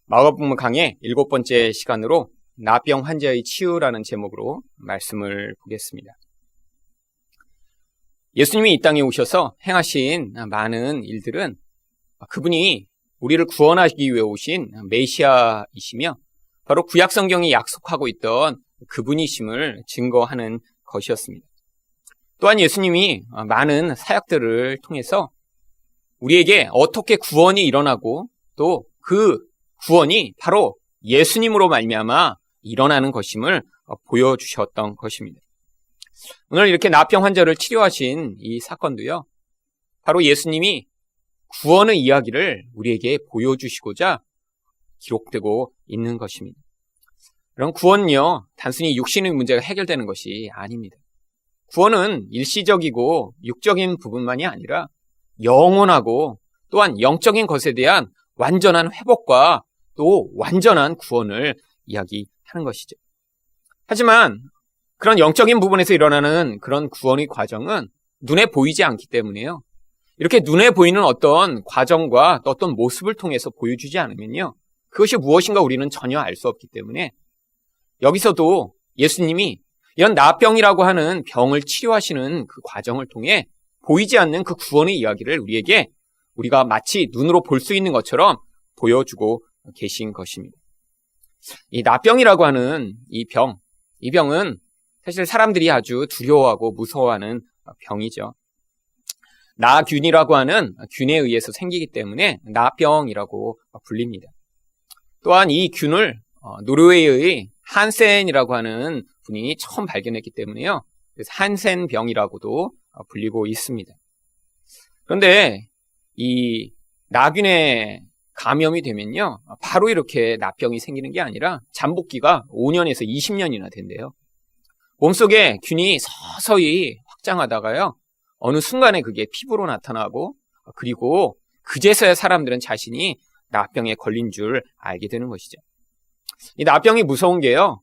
마가복음 강의 7번째 시간으로 나병 환자의 치유라는 제목으로 말씀을 보겠습니다. 예수님이 이 땅에 오셔서 행하신 많은 일들은 그분이 우리를 구원하기 위해 오신 메시아이시며 바로 구약성경이 약속하고 있던 그분이심을 증거하는 것이었습니다. 또한 예수님이 많은 사역들을 통해서 우리에게 어떻게 구원이 일어나고 또 그 구원이 바로 예수님으로 말미암아 일어나는 것임을 보여주셨던 것입니다. 오늘 이렇게 나병 환자를 치료하신 이 사건도요, 바로 예수님이 구원의 이야기를 우리에게 보여주시고자 기록되고 있는 것입니다. 그럼 구원은요, 단순히 육신의 문제가 해결되는 것이 아닙니다. 구원은 일시적이고 육적인 부분만이 아니라 영원하고 또한 영적인 것에 대한 완전한 회복과 또 완전한 구원을 이야기하는 것이죠. 하지만 그런 영적인 부분에서 일어나는 그런 구원의 과정은 눈에 보이지 않기 때문에요. 이렇게 눈에 보이는 어떤 과정과 어떤 모습을 통해서 보여주지 않으면요, 그것이 무엇인가 우리는 전혀 알 수 없기 때문에 여기서도 예수님이 이런 나병이라고 하는 병을 치료하시는 그 과정을 통해 보이지 않는 그 구원의 이야기를 우리가 마치 눈으로 볼 수 있는 것처럼 보여주고 계신 것입니다. 이 나병이라고 하는 이 병은 사실 사람들이 아주 두려워하고 무서워하는 병이죠. 나균이라고 하는 균에 의해서 생기기 때문에 나병이라고 불립니다. 또한 이 균을 노르웨이의 한센이라고 하는 분이 처음 발견했기 때문에요, 그래서 한센병이라고도 불리고 있습니다. 그런데 이 나균에 감염이 되면요, 바로 이렇게 나병이 생기는 게 아니라 잠복기가 5년에서 20년이나 된대요. 몸속에 균이 서서히 확장하다가요, 어느 순간에 그게 피부로 나타나고, 그리고 그제서야 사람들은 자신이 나병에 걸린 줄 알게 되는 것이죠. 이 나병이 무서운 게요,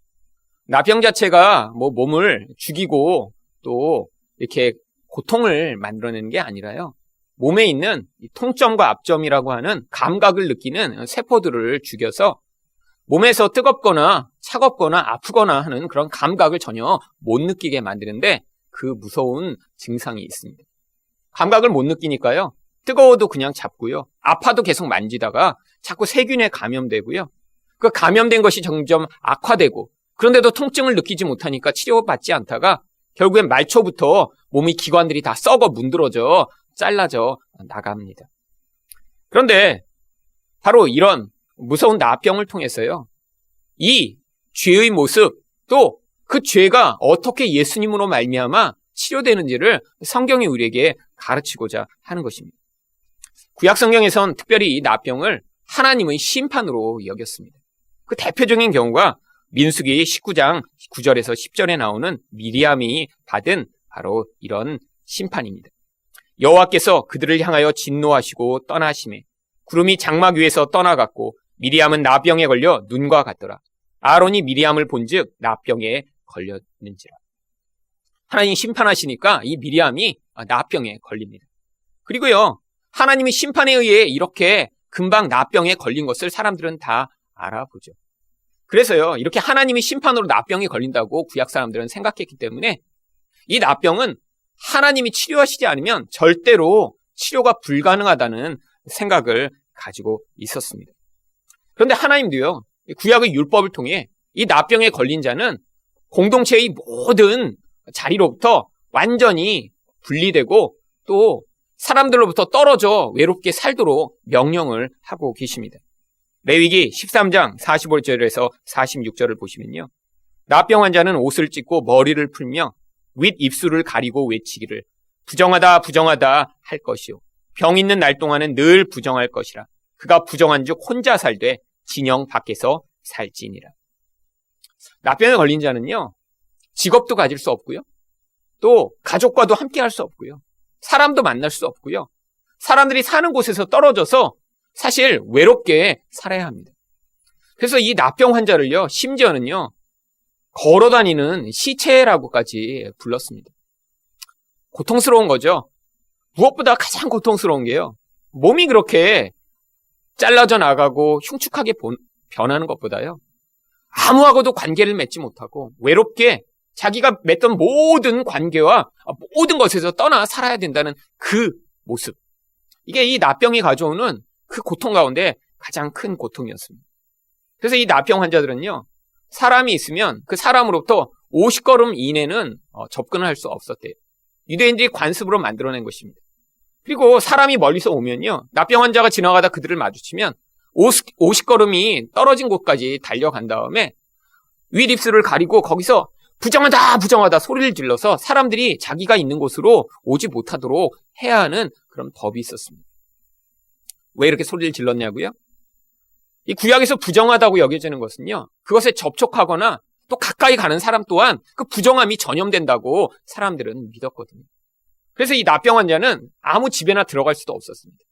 나병 자체가 몸을 죽이고 또 이렇게 고통을 만들어내는 게 아니라요, 몸에 있는 통점과 압점이라고 하는 감각을 느끼는 세포들을 죽여서 몸에서 뜨겁거나 차갑거나 아프거나 하는 그런 감각을 전혀 못 느끼게 만드는데 그 무서운 증상이 있습니다. 감각을 못 느끼니까요, 뜨거워도 그냥 잡고요, 아파도 계속 만지다가 자꾸 세균에 감염되고요, 그 감염된 것이 점점 악화되고, 그런데도 통증을 느끼지 못하니까 치료받지 않다가 결국엔 말초부터 몸의 기관들이 다 썩어 문드러져 잘라져 나갑니다. 그런데 바로 이런 무서운 나병을 통해서요, 이 죄의 모습, 또 그 죄가 어떻게 예수님으로 말미암아 치료되는지를 성경이 우리에게 가르치고자 하는 것입니다. 구약 성경에선 특별히 이 나병을 하나님의 심판으로 여겼습니다. 그 대표적인 경우가 민수기 19장 9절에서 10절에 나오는 미리암이 받은 바로 이런 심판입니다. 여호와께서 그들을 향하여 진노하시고 떠나시매 구름이 장막 위에서 떠나갔고 미리암은 나병에 걸려 눈과 같더라. 아론이 미리암을 본즉 나병에 걸렸는지라. 하나님이 심판하시니까 이 미리암이 나병에 걸립니다. 그리고요, 하나님이 심판에 의해 이렇게 금방 나병에 걸린 것을 사람들은 다 알아보죠. 그래서요, 이렇게 하나님이 심판으로 나병에 걸린다고 구약 사람들은 생각했기 때문에 이 나병은 하나님이 치료하시지 않으면 절대로 치료가 불가능하다는 생각을 가지고 있었습니다. 그런데 하나님도요, 구약의 율법을 통해 이 나병에 걸린 자는 공동체의 모든 자리로부터 완전히 분리되고 또 사람들로부터 떨어져 외롭게 살도록 명령을 하고 계십니다. 레위기 13장 45절에서 46절을 보시면요, 나병 환자는 옷을 찢고 머리를 풀며 윗 입술을 가리고 외치기를 부정하다 부정하다 할 것이요 병 있는 날 동안은 늘 부정할 것이라. 그가 부정한즉 혼자 살되 진영 밖에서 살지니라. 나병에 걸린 자는요, 직업도 가질 수 없고요, 또 가족과도 함께 할 수 없고요, 사람도 만날 수 없고요, 사람들이 사는 곳에서 떨어져서 사실 외롭게 살아야 합니다. 그래서 이 나병 환자를요, 심지어는요, 걸어다니는 시체라고까지 불렀습니다. 고통스러운 거죠. 무엇보다 가장 고통스러운 게요, 몸이 그렇게 잘라져 나가고 흉측하게 변하는 것보다요, 아무하고도 관계를 맺지 못하고 외롭게 자기가 맺던 모든 관계와 모든 것에서 떠나 살아야 된다는 그 모습. 이게 이 나병이 가져오는 그 고통 가운데 가장 큰 고통이었습니다. 그래서 이 나병 환자들은요, 사람이 있으면 그 사람으로부터 50걸음 이내는 접근을 할 수 없었대요. 유대인들이 관습으로 만들어낸 것입니다. 그리고 사람이 멀리서 오면요, 나병 환자가 지나가다 그들을 마주치면 50걸음이 떨어진 곳까지 달려간 다음에 윗입술을 가리고 거기서 부정하다 부정하다 소리를 질러서 사람들이 자기가 있는 곳으로 오지 못하도록 해야 하는 그런 법이 있었습니다. 왜 이렇게 소리를 질렀냐고요? 이 구약에서 부정하다고 여겨지는 것은요, 그것에 접촉하거나 또 가까이 가는 사람 또한 그 부정함이 전염된다고 사람들은 믿었거든요. 그래서 이 나병 환자는 아무 집에나 들어갈 수도 없었습니다.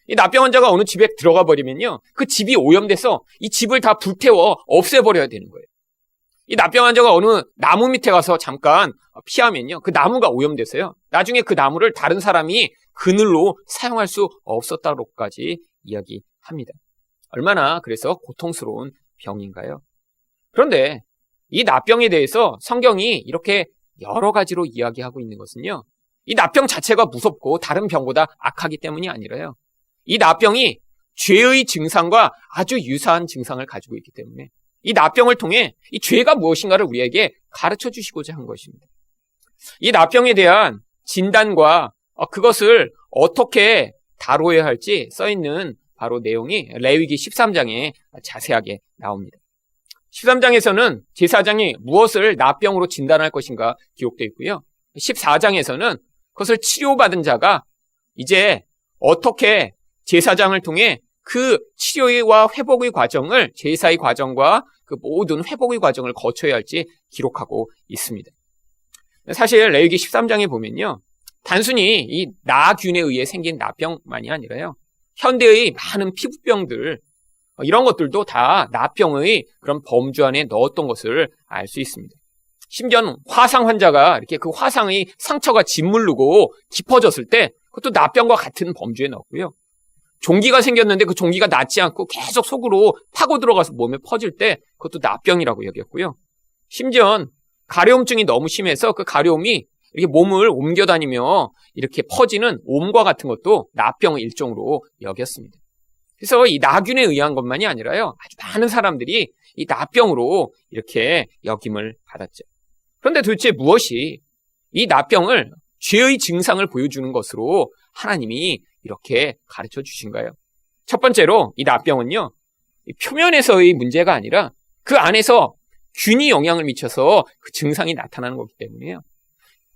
이 나병 환자가 어느 집에 들어가 버리면요, 그 집이 오염돼서 이 집을 다 불태워 없애버려야 되는 거예요. 이 나병 환자가 어느 나무 밑에 가서 잠깐 피하면요, 그 나무가 오염돼서요, 나중에 그 나무를 다른 사람이 그늘로 사용할 수 없었다고까지 이야기합니다. 얼마나 그래서 고통스러운 병인가요? 그런데 이 나병에 대해서 성경이 이렇게 여러 가지로 이야기하고 있는 것은요, 이 나병 자체가 무섭고 다른 병보다 악하기 때문이 아니라요, 이 나병이 죄의 증상과 아주 유사한 증상을 가지고 있기 때문에 이 나병을 통해 이 죄가 무엇인가를 우리에게 가르쳐 주시고자 한 것입니다. 이 나병에 대한 진단과 그것을 어떻게 다뤄야 할지 써있는 바로 내용이 레위기 13장에 자세하게 나옵니다. 13장에서는 제사장이 무엇을 나병으로 진단할 것인가 기록되어 있고요. 14장에서는 그것을 치료받은 자가 이제 어떻게 제사장을 통해 그 치료와 회복의 과정을, 제사의 과정과 그 모든 회복의 과정을 거쳐야 할지 기록하고 있습니다. 사실 레위기 13장에 보면요, 단순히 이 나균에 의해 생긴 나병만이 아니라요, 현대의 많은 피부병들, 이런 것들도 다 나병의 그런 범주 안에 넣었던 것을 알 수 있습니다. 심지어는 화상 환자가 이렇게 그 화상의 상처가 짓무르고 깊어졌을 때 그것도 나병과 같은 범주에 넣었고요. 종기가 생겼는데 그 종기가 낫지 않고 계속 속으로 파고 들어가서 몸에 퍼질 때 그것도 나병이라고 여겼고요. 심지어는 가려움증이 너무 심해서 그 가려움이 이렇게 몸을 옮겨다니며 이렇게 퍼지는 옴과 같은 것도 나병의 일종으로 여겼습니다. 그래서 이 나균에 의한 것만이 아니라요, 아주 많은 사람들이 이 나병으로 이렇게 여김을 받았죠. 그런데 도대체 무엇이 이 나병을 죄의 증상을 보여주는 것으로 하나님이 이렇게 가르쳐 주신가요? 첫 번째로 이 나병은요, 표면에서의 문제가 아니라 그 안에서 균이 영향을 미쳐서 그 증상이 나타나는 거기 때문에요.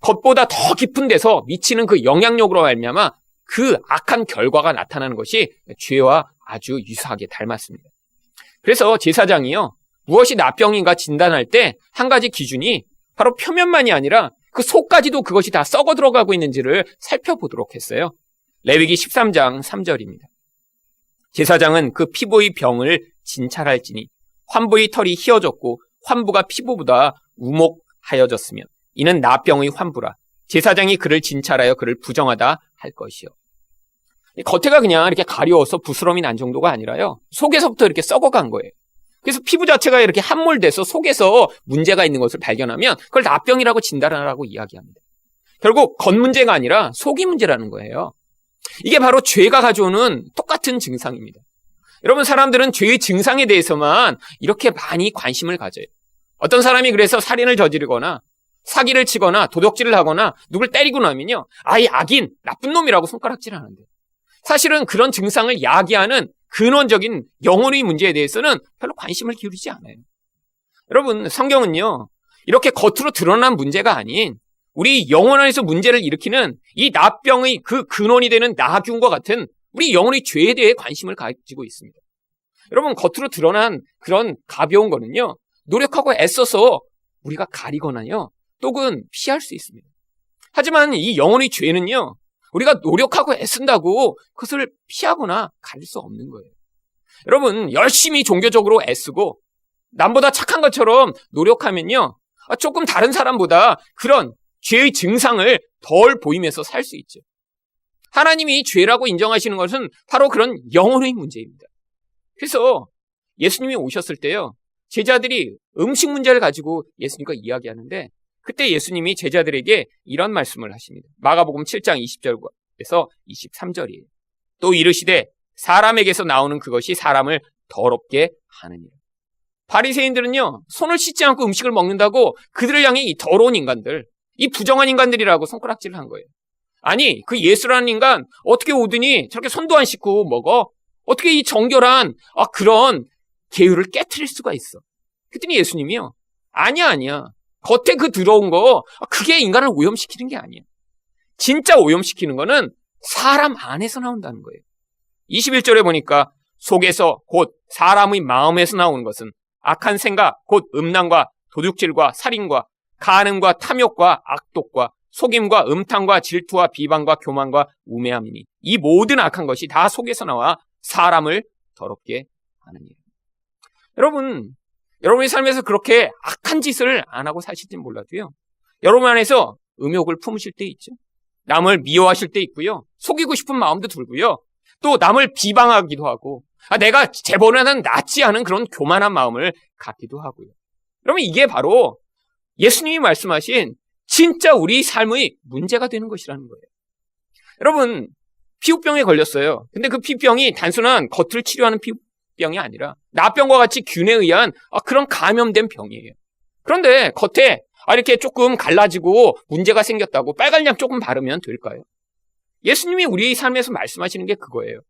겉보다 더 깊은 데서 미치는 그 영향력으로 말미암아 그 악한 결과가 나타나는 것이 죄와 아주 유사하게 닮았습니다. 그래서 제사장이요, 무엇이 나병인가 진단할 때 한 가지 기준이 바로 표면만이 아니라 그 속까지도 그것이 다 썩어 들어가고 있는지를 살펴보도록 했어요. 레위기 13장 3절입니다. 제사장은 그 피부의 병을 진찰할지니 환부의 털이 휘어졌고 환부가 피부보다 우목하여졌으면 이는 나병의 환부라. 제사장이 그를 진찰하여 그를 부정하다 할 것이요. 겉에가 그냥 이렇게 가려워서 부스럼이 난 정도가 아니라요, 속에서부터 이렇게 썩어간 거예요. 그래서 피부 자체가 이렇게 함몰돼서 속에서 문제가 있는 것을 발견하면 그걸 나병이라고 진단하라고 이야기합니다. 결국 겉 문제가 아니라 속이 문제라는 거예요. 이게 바로 죄가 가져오는 똑같은 증상입니다. 여러분, 사람들은 죄의 증상에 대해서만 이렇게 많이 관심을 가져요. 어떤 사람이 그래서 살인을 저지르거나 사기를 치거나 도둑질을 하거나 누굴 때리고 나면요, 아이 악인, 나쁜 놈이라고 손가락질 하는데, 사실은 그런 증상을 야기하는 근원적인 영혼의 문제에 대해서는 별로 관심을 기울이지 않아요. 여러분, 성경은요, 이렇게 겉으로 드러난 문제가 아닌 우리 영혼 안에서 문제를 일으키는 이 나병의 그 근원이 되는 나균과 같은 우리 영혼의 죄에 대해 관심을 가지고 있습니다. 여러분, 겉으로 드러난 그런 가벼운 거는요, 노력하고 애써서 우리가 가리거나요, 또는 피할 수 있습니다. 하지만 이 영혼의 죄는요, 우리가 노력하고 애쓴다고 그것을 피하거나 가릴 수 없는 거예요. 여러분, 열심히 종교적으로 애쓰고 남보다 착한 것처럼 노력하면요, 조금 다른 사람보다 그런 죄의 증상을 덜 보이면서 살 수 있죠. 하나님이 죄라고 인정하시는 것은 바로 그런 영혼의 문제입니다. 그래서 예수님이 오셨을 때요, 제자들이 음식 문제를 가지고 예수님과 이야기하는데 그때 예수님이 제자들에게 이런 말씀을 하십니다. 마가복음 7장 20절에서 23절이에요. 또 이르시되 사람에게서 나오는 그것이 사람을 더럽게 하느니라. 바리새인들은요, 손을 씻지 않고 음식을 먹는다고 그들을 향해 이 더러운 인간들, 이 부정한 인간들이라고 손가락질을 한 거예요. 아니, 그 예수라는 인간 어떻게 오더니 저렇게 손도 안 씻고 먹어? 어떻게 이 정결한 그런 계율을 깨트릴 수가 있어? 그랬더니 예수님이요, 아니야. 겉에 그 더러운 거 그게 인간을 오염시키는 게 아니야. 진짜 오염시키는 거는 사람 안에서 나온다는 거예요. 21절에 보니까 속에서 곧 사람의 마음에서 나오는 것은 악한 생각, 곧 음란과 도둑질과 살인과 간음과 탐욕과 악독과 속임과 음탕과 질투와 비방과 교만과 우매함이니 이 모든 악한 것이 다 속에서 나와 사람을 더럽게 하느니라. 여러분의 삶에서 그렇게 악한 짓을 안 하고 사실지는 몰라도요, 여러분 안에서 음욕을 품으실 때 있죠. 남을 미워하실 때 있고요, 속이고 싶은 마음도 들고요, 또 남을 비방하기도 하고 내가 제보는 낫지 않은 그런 교만한 마음을 갖기도 하고요. 그러면 이게 바로 예수님이 말씀하신 진짜 우리 삶의 문제가 되는 것이라는 거예요. 여러분, 피부병에 걸렸어요. 근데 그 피부병이 단순한 겉을 치료하는 피부병이 아니라 나병과 같이 균에 의한 그런 감염된 병이에요. 그런데 겉에 이렇게 조금 갈라지고 문제가 생겼다고 빨간 약 조금 바르면 될까요? 예수님이 우리 삶에서 말씀하시는 게 그거예요.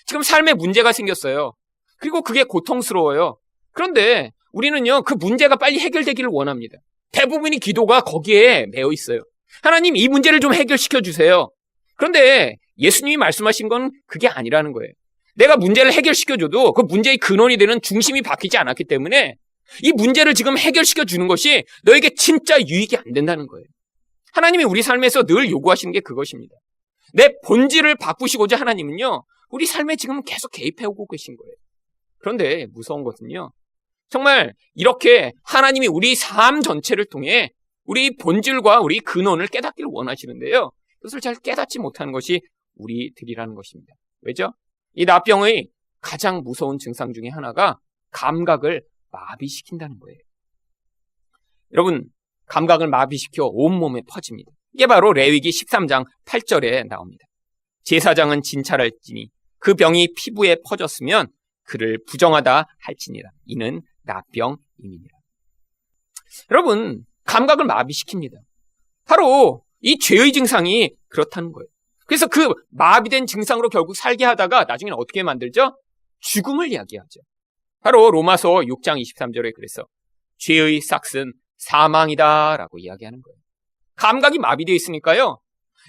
지금 삶에 문제가 생겼어요. 그리고 그게 고통스러워요. 그런데 우리는요, 그 문제가 빨리 해결되기를 원합니다. 대부분의 기도가 거기에 매여 있어요. 하나님, 이 문제를 좀 해결시켜 주세요. 그런데 예수님이 말씀하신 건 그게 아니라는 거예요. 내가 문제를 해결시켜줘도 그 문제의 근원이 되는 중심이 바뀌지 않았기 때문에 이 문제를 지금 해결시켜 주는 것이 너에게 진짜 유익이 안 된다는 거예요. 하나님이 우리 삶에서 늘 요구하시는 게 그것입니다. 내 본질을 바꾸시고자 하나님은요, 우리 삶에 지금 계속 개입해오고 계신 거예요. 그런데 무서운 것은요, 정말 이렇게 하나님이 우리 삶 전체를 통해 우리 본질과 우리 근원을 깨닫기를 원하시는데요, 그것을 잘 깨닫지 못하는 것이 우리들이라는 것입니다. 왜죠? 이 나병의 가장 무서운 증상 중에 하나가 감각을 마비시킨다는 거예요. 여러분, 감각을 마비시켜 온몸에 퍼집니다. 이게 바로 레위기 13장 8절에 나옵니다. 제사장은 진찰할지니 그 병이 피부에 퍼졌으면 그를 부정하다 할지니라. 이는 나병임이니라. 여러분, 감각을 마비시킵니다. 바로 이 죄의 증상이 그렇다는 거예요. 그래서 그 마비된 증상으로 결국 살게 하다가 나중에는 어떻게 만들죠? 죽음을 이야기하죠. 바로 로마서 6장 23절에 그래서 죄의 싹은 사망이다 라고 이야기하는 거예요. 감각이 마비되어 있으니까요,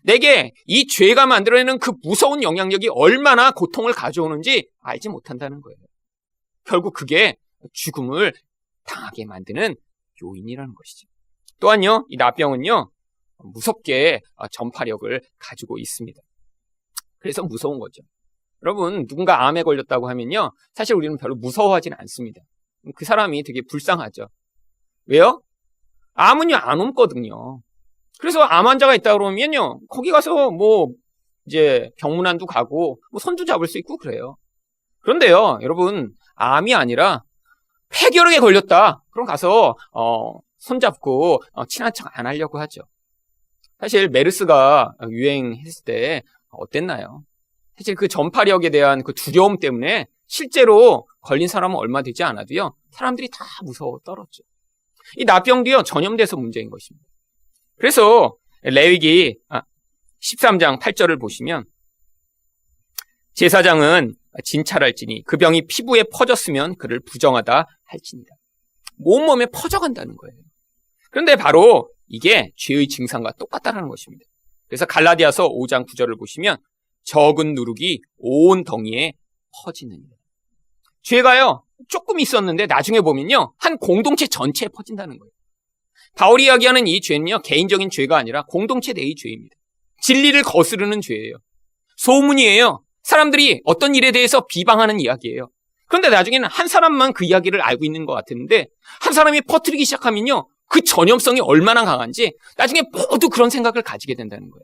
내게 이 죄가 만들어내는 그 무서운 영향력이 얼마나 고통을 가져오는지 알지 못한다는 거예요. 결국 그게 죽음을 당하게 만드는 요인이라는 것이죠. 또한요, 이 나병은요, 무섭게 전파력을 가지고 있습니다. 그래서 무서운 거죠. 여러분, 누군가 암에 걸렸다고 하면요, 사실 우리는 별로 무서워하지는 않습니다. 그 사람이 되게 불쌍하죠. 왜요? 암은요, 안 옮거든요. 그래서 암 환자가 있다 그러면요, 거기 가서 이제 병문안도 가고 손도 잡을 수 있고 그래요. 그런데요, 여러분, 암이 아니라 폐결핵에 걸렸다. 그럼 가서 손잡고 친한 척 안 하려고 하죠. 사실 메르스가 유행했을 때 어땠나요? 사실 그 전파력에 대한 그 두려움 때문에 실제로 걸린 사람은 얼마 되지 않아도요, 사람들이 다 무서워 떨었죠. 이 나병도요, 전염돼서 문제인 것입니다. 그래서 레위기 13장 8절을 보시면 제사장은 진찰할지니 그 병이 피부에 퍼졌으면 그를 부정하다 할지니라. 온몸에 퍼져간다는 거예요. 그런데 바로 이게 죄의 증상과 똑같다는 것입니다. 그래서 갈라디아서 5장 9절을 보시면 적은 누룩이 온 덩이에 퍼지느니라. 죄가요, 조금 있었는데 나중에 보면요, 한 공동체 전체에 퍼진다는 거예요. 바울이 이야기하는 이 죄는요, 개인적인 죄가 아니라 공동체 내의 죄입니다. 진리를 거스르는 죄예요. 소문이에요. 사람들이 어떤 일에 대해서 비방하는 이야기예요. 그런데 나중에는 한 사람만 그 이야기를 알고 있는 것 같았는데 한 사람이 퍼뜨리기 시작하면요, 그 전염성이 얼마나 강한지 나중에 모두 그런 생각을 가지게 된다는 거예요.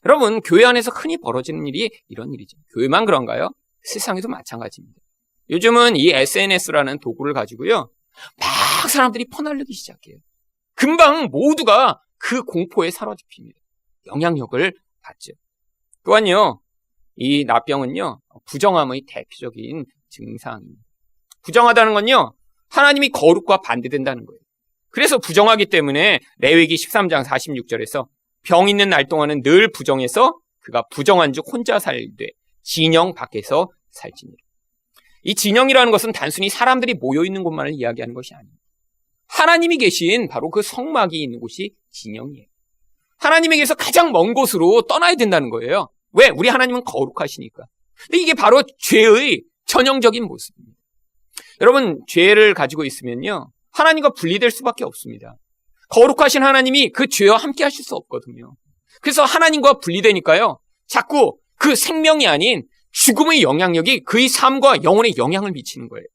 여러분, 교회 안에서 흔히 벌어지는 일이 이런 일이죠. 교회만 그런가요? 세상에도 마찬가지입니다. 요즘은 이 SNS라는 도구를 가지고요. 막 사람들이 퍼날르기 시작해요. 금방 모두가 그 공포에 사로잡힙니다. 영향력을 받죠. 또한요, 이 나병은요, 부정함의 대표적인 증상입니다. 부정하다는 건요, 하나님이 거룩과 반대된다는 거예요. 그래서 부정하기 때문에 레위기 13장 46절에서 병 있는 날 동안은 늘 부정해서 그가 부정한 즉 혼자 살되 진영 밖에서 살지니라. 이 진영이라는 것은 단순히 사람들이 모여있는 곳만을 이야기하는 것이 아닙니다. 하나님이 계신 바로 그 성막이 있는 곳이 진영이에요. 하나님에게서 가장 먼 곳으로 떠나야 된다는 거예요. 왜? 우리 하나님은 거룩하시니까. 근데 이게 바로 죄의 전형적인 모습입니다. 여러분, 죄를 가지고 있으면요, 하나님과 분리될 수밖에 없습니다. 거룩하신 하나님이 그 죄와 함께 하실 수 없거든요. 그래서 하나님과 분리되니까요, 자꾸 그 생명이 아닌 죽음의 영향력이 그의 삶과 영혼에 영향을 미치는 거예요.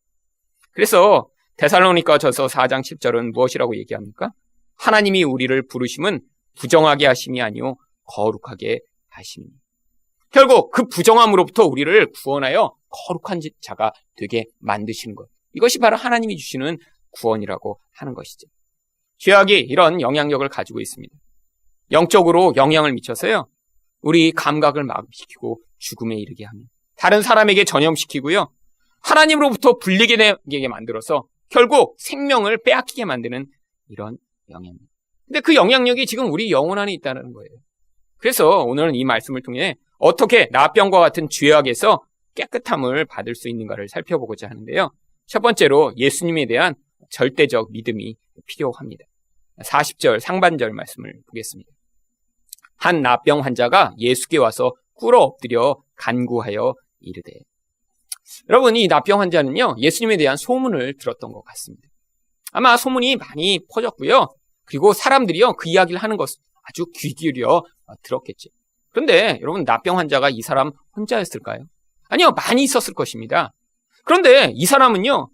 그래서 데살로니가전서 4장 10절은 무엇이라고 얘기합니까? 하나님이 우리를 부르심은 부정하게 하심이 아니요 거룩하게 하심입니다. 결국 그 부정함으로부터 우리를 구원하여 거룩한 자가 되게 만드시는 것. 이것이 바로 하나님이 주시는 구원이라고 하는 것이죠. 죄악이 이런 영향력을 가지고 있습니다. 영적으로 영향을 미쳐서요, 우리 감각을 마비시키고 죽음에 이르게 합니다. 다른 사람에게 전염시키고요, 하나님으로부터 분리게 되게 만들어서 결국 생명을 빼앗기게 만드는 이런 영향력. 근데 그 영향력이 지금 우리 영혼 안에 있다는 거예요. 그래서 오늘은 이 말씀을 통해 어떻게 나병과 같은 죄악에서 깨끗함을 받을 수 있는가를 살펴보고자 하는데요. 첫 번째로 예수님에 대한 절대적 믿음이 필요합니다. 40절 상반절 말씀을 보겠습니다. 한 나병 환자가 예수께 와서 꿇어 엎드려 간구하여 이르되. 여러분, 이 나병 환자는요, 예수님에 대한 소문을 들었던 것 같습니다. 아마 소문이 많이 퍼졌고요. 그리고 사람들이요, 그 이야기를 하는 것을 아주 귀 기울여 들었겠죠. 그런데 여러분, 나병 환자가 이 사람 혼자였을까요? 아니요, 많이 있었을 것입니다. 그런데 이 사람은요,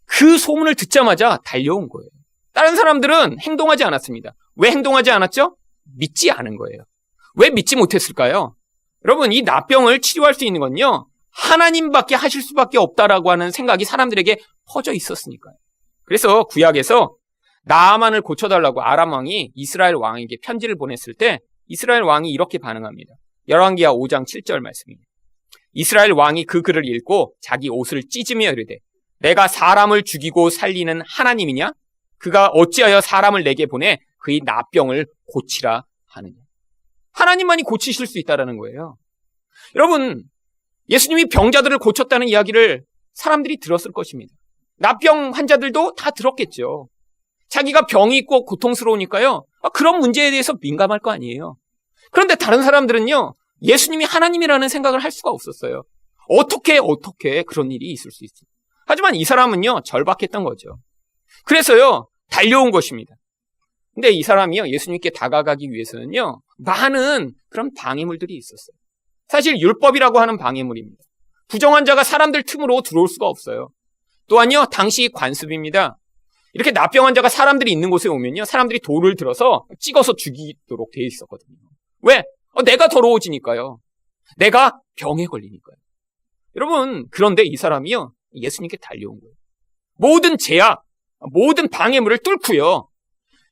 그 소문을 듣자마자 달려온 거예요. 다른 사람들은 행동하지 않았습니다. 왜 행동하지 않았죠? 믿지 않은 거예요. 왜 믿지 못했을까요? 여러분, 이 나병을 치료할 수 있는 건요, 하나님밖에 하실 수밖에 없다라고 하는 생각이 사람들에게 퍼져 있었으니까요. 그래서 구약에서 나아만을 고쳐달라고 아람 왕이 이스라엘 왕에게 편지를 보냈을 때 이스라엘 왕이 이렇게 반응합니다. 열왕기하 5장 7절 말씀입니다. 이스라엘 왕이 그 글을 읽고 자기 옷을 찢으며 이르되 내가 사람을 죽이고 살리는 하나님이냐? 그가 어찌하여 사람을 내게 보내 그의 나병을 고치라 하느냐? 하나님만이 고치실 수 있다라는 거예요. 여러분, 예수님이 병자들을 고쳤다는 이야기를 사람들이 들었을 것입니다. 나병 환자들도 다 들었겠죠. 자기가 병이 있고 고통스러우니까요, 그런 문제에 대해서 민감할 거 아니에요. 그런데 다른 사람들은요, 예수님이 하나님이라는 생각을 할 수가 없었어요. 어떻게 그런 일이 있을 수 있어요. 하지만 이 사람은요, 절박했던 거죠. 그래서요, 달려온 것입니다. 근데 이 사람이요, 예수님께 다가가기 위해서는요, 많은 그런 방해물들이 있었어요. 사실 율법이라고 하는 방해물입니다. 부정한 자가 사람들 틈으로 들어올 수가 없어요. 또한요, 당시 관습입니다. 이렇게 나병 환자가 사람들이 있는 곳에 오면요, 사람들이 돌을 들어서 찍어서 죽이도록 되어 있었거든요. 왜? 내가 더러워지니까요. 내가 병에 걸리니까요. 여러분, 그런데 이 사람이요, 예수님께 달려온 거예요. 모든 제약, 모든 방해물을 뚫고요,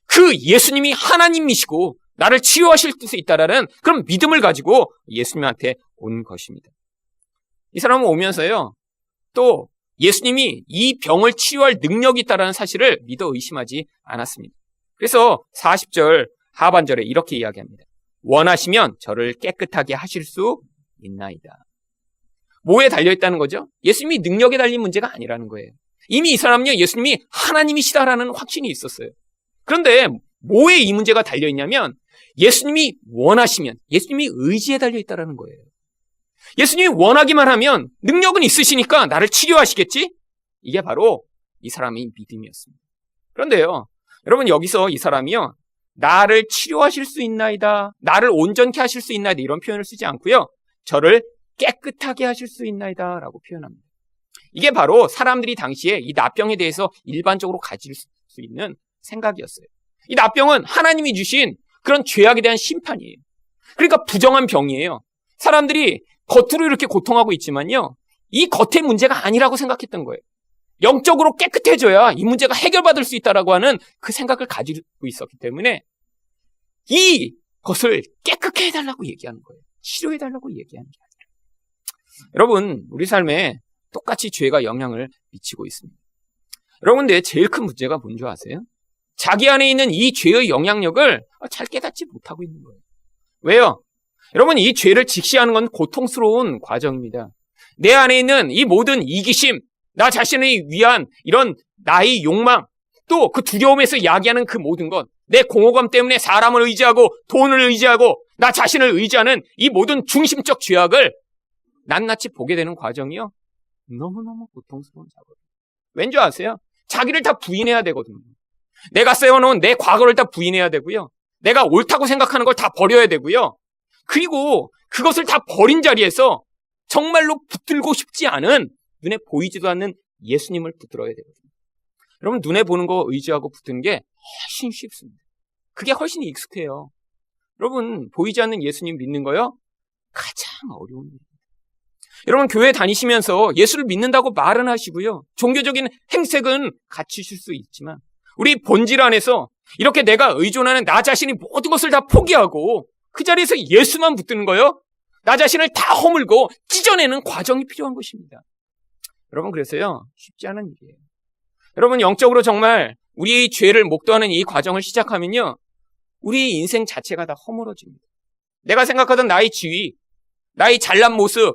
그 예수님이 하나님이시고 나를 치유하실 수 있다라는 그런 믿음을 가지고 예수님한테 온 것입니다. 이 사람은 오면서요, 또 예수님이 이 병을 치유할 능력이 있다라는 사실을 믿어 의심하지 않았습니다. 그래서 40절 하반절에 이렇게 이야기합니다. 원하시면 저를 깨끗하게 하실 수 있나이다. 뭐에 달려있다는 거죠? 예수님이 능력에 달린 문제가 아니라는 거예요. 이미 이 사람은요, 예수님이 하나님이시다라는 확신이 있었어요. 그런데 뭐에 이 문제가 달려있냐면 예수님이 원하시면, 예수님이 의지에 달려있다라는 거예요. 예수님이 원하기만 하면 능력은 있으시니까 나를 치료하시겠지? 이게 바로 이 사람의 믿음이었습니다. 그런데요, 여러분, 여기서 이 사람이요, 나를 치료하실 수 있나이다, 나를 온전케 하실 수 있나이다, 이런 표현을 쓰지 않고요, 저를 깨끗하게 하실 수 있나이다 라고 표현합니다. 이게 바로 사람들이 당시에 이 나병에 대해서 일반적으로 가질 수 있는 생각이었어요. 이 나병은 하나님이 주신 그런 죄악에 대한 심판이에요. 그러니까 부정한 병이에요. 사람들이 겉으로 이렇게 고통하고 있지만요, 이 겉의 문제가 아니라고 생각했던 거예요. 영적으로 깨끗해져야 이 문제가 해결받을 수 있다라고 하는 그 생각을 가지고 있었기 때문에 이것을 깨끗게 해달라고 얘기하는 거예요. 치료해달라고 얘기하는 게 아니라. 여러분, 우리 삶에 똑같이 죄가 영향을 미치고 있습니다. 여러분, 근데 제일 큰 문제가 뭔지 아세요? 자기 안에 있는 이 죄의 영향력을 잘 깨닫지 못하고 있는 거예요. 왜요? 여러분, 이 죄를 직시하는 건 고통스러운 과정입니다. 내 안에 있는 이 모든 이기심, 나 자신을 위한 이런 나의 욕망, 또 그 두려움에서 야기하는 그 모든 것, 내 공허감 때문에 사람을 의지하고 돈을 의지하고 나 자신을 의지하는 이 모든 중심적 죄악을 낱낱이 보게 되는 과정이요. 너무너무 고통스러운 작업. 왠지 아세요? 자기를 다 부인해야 되거든요. 내가 세워놓은 내 과거를 다 부인해야 되고요. 내가 옳다고 생각하는 걸 다 버려야 되고요. 그리고 그것을 다 버린 자리에서 정말로 붙들고 싶지 않은 눈에 보이지도 않는 예수님을 붙들어야 되거든요. 여러분, 눈에 보는 거 의지하고 붙드는 게 훨씬 쉽습니다. 그게 훨씬 익숙해요. 여러분, 보이지 않는 예수님 믿는 거요? 가장 어려운 일입니다. 여러분, 교회 다니시면서 예수를 믿는다고 말은 하시고요. 종교적인 행색은 갖추실 수 있지만 우리 본질 안에서 이렇게 내가 의존하는 나 자신이 모든 것을 다 포기하고 그 자리에서 예수만 붙드는 거요? 나 자신을 다 허물고 찢어내는 과정이 필요한 것입니다. 여러분, 그래서요, 쉽지 않은 일이에요. 여러분, 영적으로 정말 우리의 죄를 목도하는 이 과정을 시작하면요, 우리 인생 자체가 다 허물어집니다. 내가 생각하던 나의 지위, 나의 잘난 모습,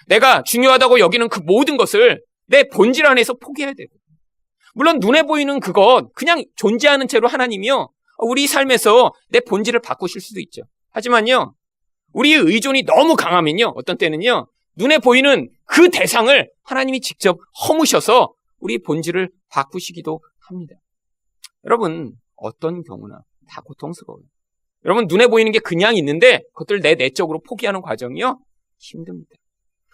내가 중요하다고 여기는 그 모든 것을 내 본질 안에서 포기해야 되거든요. 물론 눈에 보이는 그것, 그냥 존재하는 채로 하나님이요, 우리 삶에서 내 본질을 바꾸실 수도 있죠. 하지만요, 우리의 의존이 너무 강하면요, 어떤 때는요, 눈에 보이는 그 대상을 하나님이 직접 허무셔서 우리 본질을 바꾸시기도 합니다. 여러분, 어떤 경우나 다 고통스러워요. 여러분, 눈에 보이는 게 그냥 있는데 그것들 내적으로 포기하는 과정이요, 힘듭니다.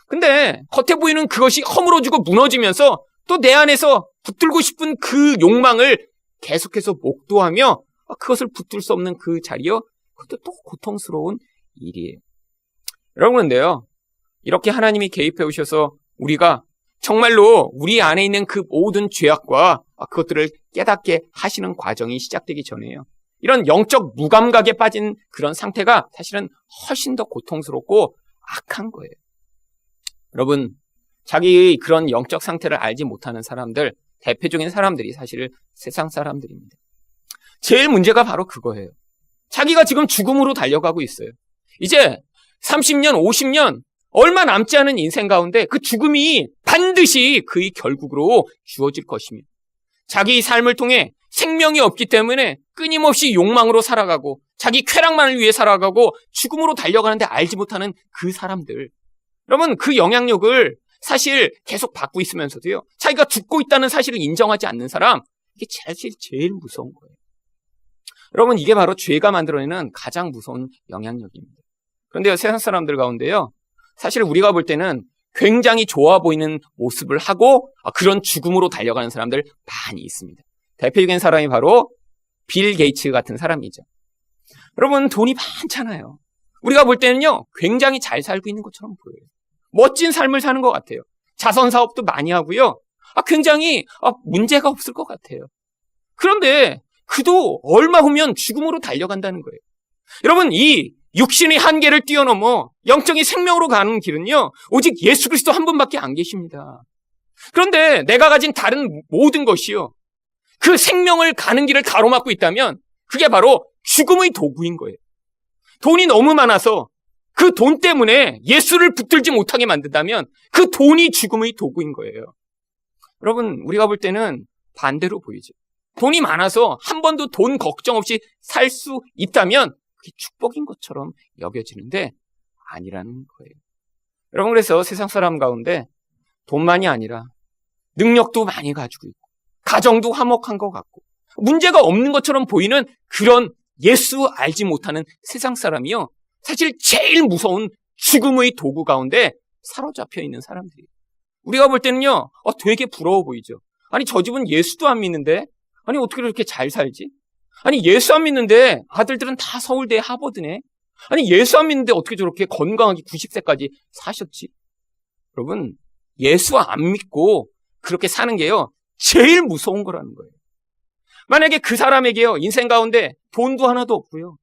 근데 겉에 보이는 그것이 허물어지고 무너지면서 또 내 안에서 붙들고 싶은 그 욕망을 계속해서 목도하며 그것을 붙들 수 없는 그 자리요, 그것도 또 고통스러운 일이에요. 여러분, 근데요, 이렇게 하나님이 개입해 오셔서 우리가 정말로 우리 안에 있는 그 모든 죄악과 그것들을 깨닫게 하시는 과정이 시작되기 전에요, 이런 영적 무감각에 빠진 그런 상태가 사실은 훨씬 더 고통스럽고 악한 거예요. 여러분, 자기의 그런 영적 상태를 알지 못하는 사람들, 대표적인 사람들이 사실 세상 사람들입니다. 제일 문제가 바로 그거예요. 자기가 지금 죽음으로 달려가고 있어요. 이제 30년, 50년 얼마 남지 않은 인생 가운데 그 죽음이 반드시 그의 결국으로 주어질 것입니다. 자기 삶을 통해 생명이 없기 때문에 끊임없이 욕망으로 살아가고 자기 쾌락만을 위해 살아가고 죽음으로 달려가는데 알지 못하는 그 사람들. 여러분, 그 영향력을 사실 계속 받고 있으면서도요, 자기가 죽고 있다는 사실을 인정하지 않는 사람, 이게 사실 제일 무서운 거예요. 여러분, 이게 바로 죄가 만들어내는 가장 무서운 영향력입니다. 그런데요, 세상 사람들 가운데요, 사실 우리가 볼 때는 굉장히 좋아 보이는 모습을 하고 그런 죽음으로 달려가는 사람들 많이 있습니다. 대표적인 사람이 바로 빌 게이츠 같은 사람이죠. 여러분, 돈이 많잖아요. 우리가 볼 때는요, 굉장히 잘 살고 있는 것처럼 보여요. 멋진 삶을 사는 것 같아요. 자선 사업도 많이 하고요. 굉장히 문제가 없을 것 같아요. 그런데 그도 얼마 후면 죽음으로 달려간다는 거예요. 여러분, 이 육신의 한계를 뛰어넘어 영적인 생명으로 가는 길은요, 오직 예수 그리스도 한 분밖에 안 계십니다. 그런데 내가 가진 다른 모든 것이요, 그 생명을 가는 길을 가로막고 있다면 그게 바로 죽음의 도구인 거예요. 돈이 너무 많아서 그 돈 때문에 예수를 붙들지 못하게 만든다면 그 돈이 죽음의 도구인 거예요. 여러분, 우리가 볼 때는 반대로 보이죠. 돈이 많아서 한 번도 돈 걱정 없이 살 수 있다면 그게 축복인 것처럼 여겨지는데 아니라는 거예요. 여러분, 그래서 세상 사람 가운데 돈만이 아니라 능력도 많이 가지고 있고 가정도 화목한 것 같고 문제가 없는 것처럼 보이는 그런 예수 알지 못하는 세상 사람이요, 사실 제일 무서운 죽음의 도구 가운데 사로잡혀 있는 사람들이에요. 우리가 볼 때는요, 되게 부러워 보이죠. 아니, 저 집은 예수도 안 믿는데, 아니, 어떻게 그렇게 잘 살지? 아니, 예수 안 믿는데 아들들은 다 서울대 하버드네? 아니, 예수 안 믿는데 어떻게 저렇게 건강하게 90세까지 사셨지? 여러분, 예수 안 믿고 그렇게 사는 게요, 제일 무서운 거라는 거예요. 만약에 그 사람에게요, 인생 가운데 돈도 하나도 없고요,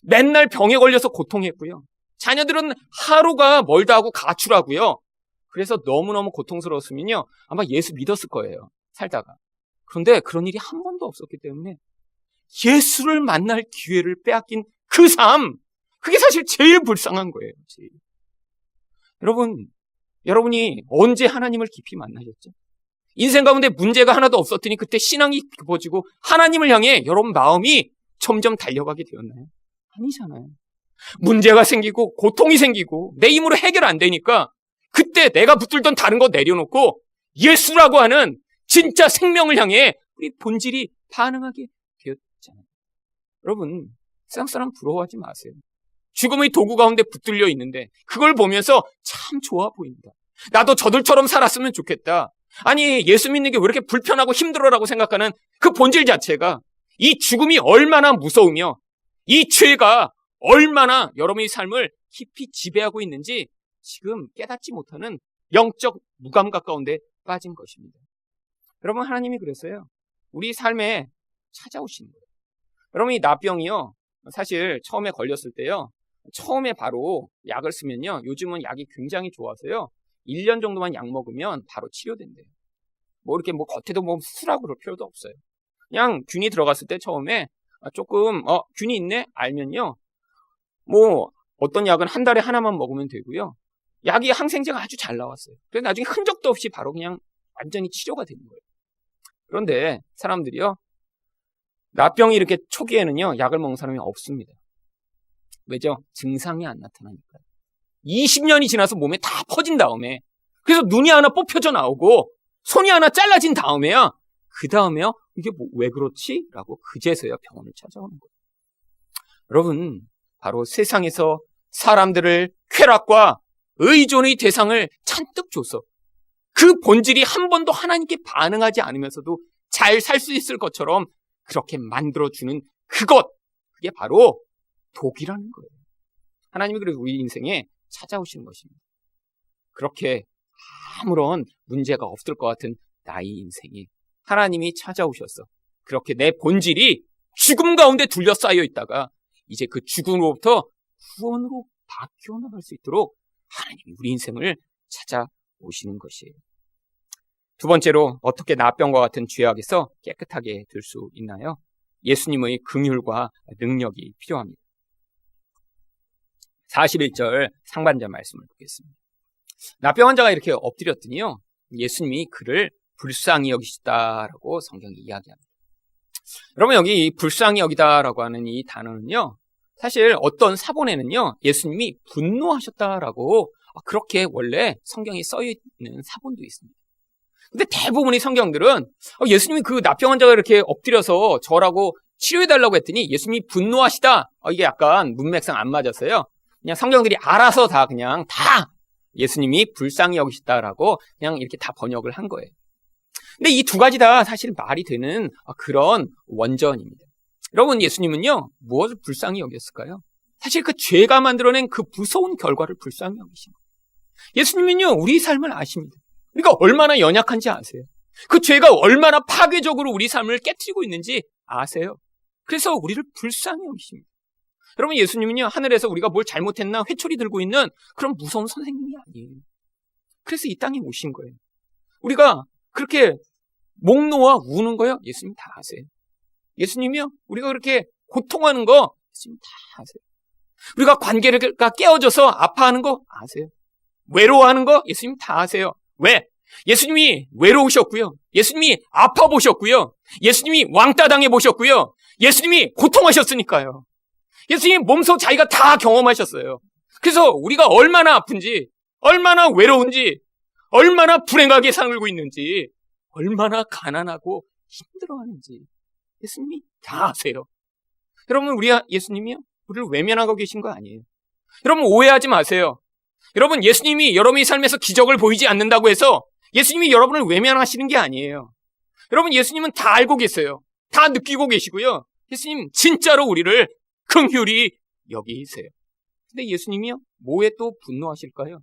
맨날 병에 걸려서 고통했고요, 자녀들은 하루가 멀다 하고 가출하고요, 그래서 너무너무 고통스러웠으면요, 아마 예수 믿었을 거예요, 살다가. 그런데 그런 일이 한 번도 없었기 때문에 예수를 만날 기회를 빼앗긴 그 삶, 그게 사실 제일 불쌍한 거예요. 제일. 여러분이 언제 하나님을 깊이 만나셨죠? 인생 가운데 문제가 하나도 없었더니 그때 신앙이 깊어지고 하나님을 향해 여러분 마음이 점점 달려가게 되었나요? 아니잖아요. 문제가 생기고 고통이 생기고 내 힘으로 해결 안 되니까 그때 내가 붙들던 다른 거 내려놓고 예수라고 하는 진짜 생명을 향해 우리 본질이 반응하게 되었잖아요. 여러분, 세상 사람 부러워하지 마세요. 죽음의 도구 가운데 붙들려 있는데 그걸 보면서 참 좋아 보인다. 나도 저들처럼 살았으면 좋겠다. 아니, 예수 믿는 게 왜 이렇게 불편하고 힘들어라고 생각하는 그 본질 자체가 이 죽음이 얼마나 무서우며 이 죄가 얼마나 여러분의 삶을 깊이 지배하고 있는지 지금 깨닫지 못하는 영적 무감각 가운데 빠진 것입니다. 여러분, 하나님이 그랬어요. 우리 삶에 찾아오시는 거예요. 여러분, 이 나병이요, 사실 처음에 걸렸을 때요, 처음에 바로 약을 쓰면요, 요즘은 약이 굉장히 좋아서요, 1년 정도만 약 먹으면 바로 치료된대요. 뭐 이렇게 겉에도 수라고 그럴 필요도 없어요. 그냥 균이 들어갔을 때 처음에 조금 균이 있네 알면요, 어떤 약은 한 달에 하나만 먹으면 되고요, 약이 항생제가 아주 잘 나왔어요. 그래서 나중에 흔적도 없이 바로 그냥 완전히 치료가 되는 거예요. 그런데 사람들이요, 나병이 이렇게 초기에는요, 약을 먹는 사람이 없습니다. 왜죠? 증상이 안 나타나니까요. 20년이 지나서 몸에 다 퍼진 다음에, 그래서 눈이 하나 뽑혀져 나오고 손이 하나 잘라진 다음에야, 그 다음에요, 이게 왜 그렇지? 라고 그제서야 병원을 찾아오는 거예요. 여러분, 바로 세상에서 사람들을 쾌락과 의존의 대상을 잔뜩 줘서 그 본질이 한 번도 하나님께 반응하지 않으면서도 잘 살 수 있을 것처럼 그렇게 만들어주는 그것, 그게 바로 독이라는 거예요. 하나님이 그래서 우리 인생에 찾아오시는 것입니다. 그렇게 아무런 문제가 없을 것 같은 나의 인생에 하나님이 찾아오셔서 그렇게 내 본질이 죽음 가운데 둘러싸여 있다가 이제 그 죽음으로부터 구원으로 바뀌어 나갈 수 있도록 하나님이 우리 인생을 찾아오시는 것이에요. 두 번째로, 어떻게 나병과 같은 죄악에서 깨끗하게 될 수 있나요? 예수님의 긍휼과 능력이 필요합니다. 41절 상반절 말씀을 보겠습니다. 나병 환자가 이렇게 엎드렸더니요, 예수님이 그를 불쌍히 여기시다라고 성경이 이야기합니다. 여러분, 여기 불쌍히 여기다라고 하는 이 단어는요, 사실 어떤 사본에는요, 예수님이 분노하셨다라고 그렇게 원래 성경에 써있는 사본도 있습니다. 근데 대부분의 성경들은 예수님이 그 나병 환자가 이렇게 엎드려서 저라고 치료해달라고 했더니 예수님이 분노하시다, 이게 약간 문맥상 안 맞았어요. 그냥 성경들이 알아서 다 예수님이 불쌍히 여기시다라고 그냥 이렇게 다 번역을 한 거예요. 근데 이 두 가지 다 사실 말이 되는 그런 원전입니다. 여러분, 예수님은요, 무엇을 불쌍히 여겼을까요? 사실 그 죄가 만들어낸 그 무서운 결과를 불쌍히 여기신 거예요. 예수님은요, 우리 삶을 아십니다. 우리가 얼마나 연약한지 아세요. 그 죄가 얼마나 파괴적으로 우리 삶을 깨트리고 있는지 아세요. 그래서 우리를 불쌍히 여기십니다. 여러분, 예수님은요, 하늘에서 우리가 뭘 잘못했나 회초리 들고 있는 그런 무서운 선생님이 아니에요. 그래서 이 땅에 오신 거예요. 우리가 그렇게 목 놓아 우는 거요, 예수님 다 아세요. 예수님이요, 우리가 그렇게 고통하는 거 예수님 다 아세요. 우리가 관계가 깨어져서 아파하는 거 아세요. 외로워하는 거 예수님 다 아세요. 왜? 예수님이 외로우셨고요, 예수님이 아파 보셨고요, 예수님이 왕따 당해 보셨고요, 예수님이 고통하셨으니까요. 예수님 몸소 자기가 다 경험하셨어요. 그래서 우리가 얼마나 아픈지, 얼마나 외로운지, 얼마나 불행하게 살고 있는지, 얼마나 가난하고 힘들어하는지 예수님이 다 아세요. 여러분, 우리 예수님이요, 우리를 외면하고 계신 거 아니에요. 여러분, 오해하지 마세요. 여러분, 예수님이 여러분의 삶에서 기적을 보이지 않는다고 해서 예수님이 여러분을 외면하시는 게 아니에요. 여러분, 예수님은 다 알고 계세요. 다 느끼고 계시고요, 예수님 진짜로 우리를 긍휼히 여기세요. 근데 예수님이요, 뭐에 또 분노하실까요?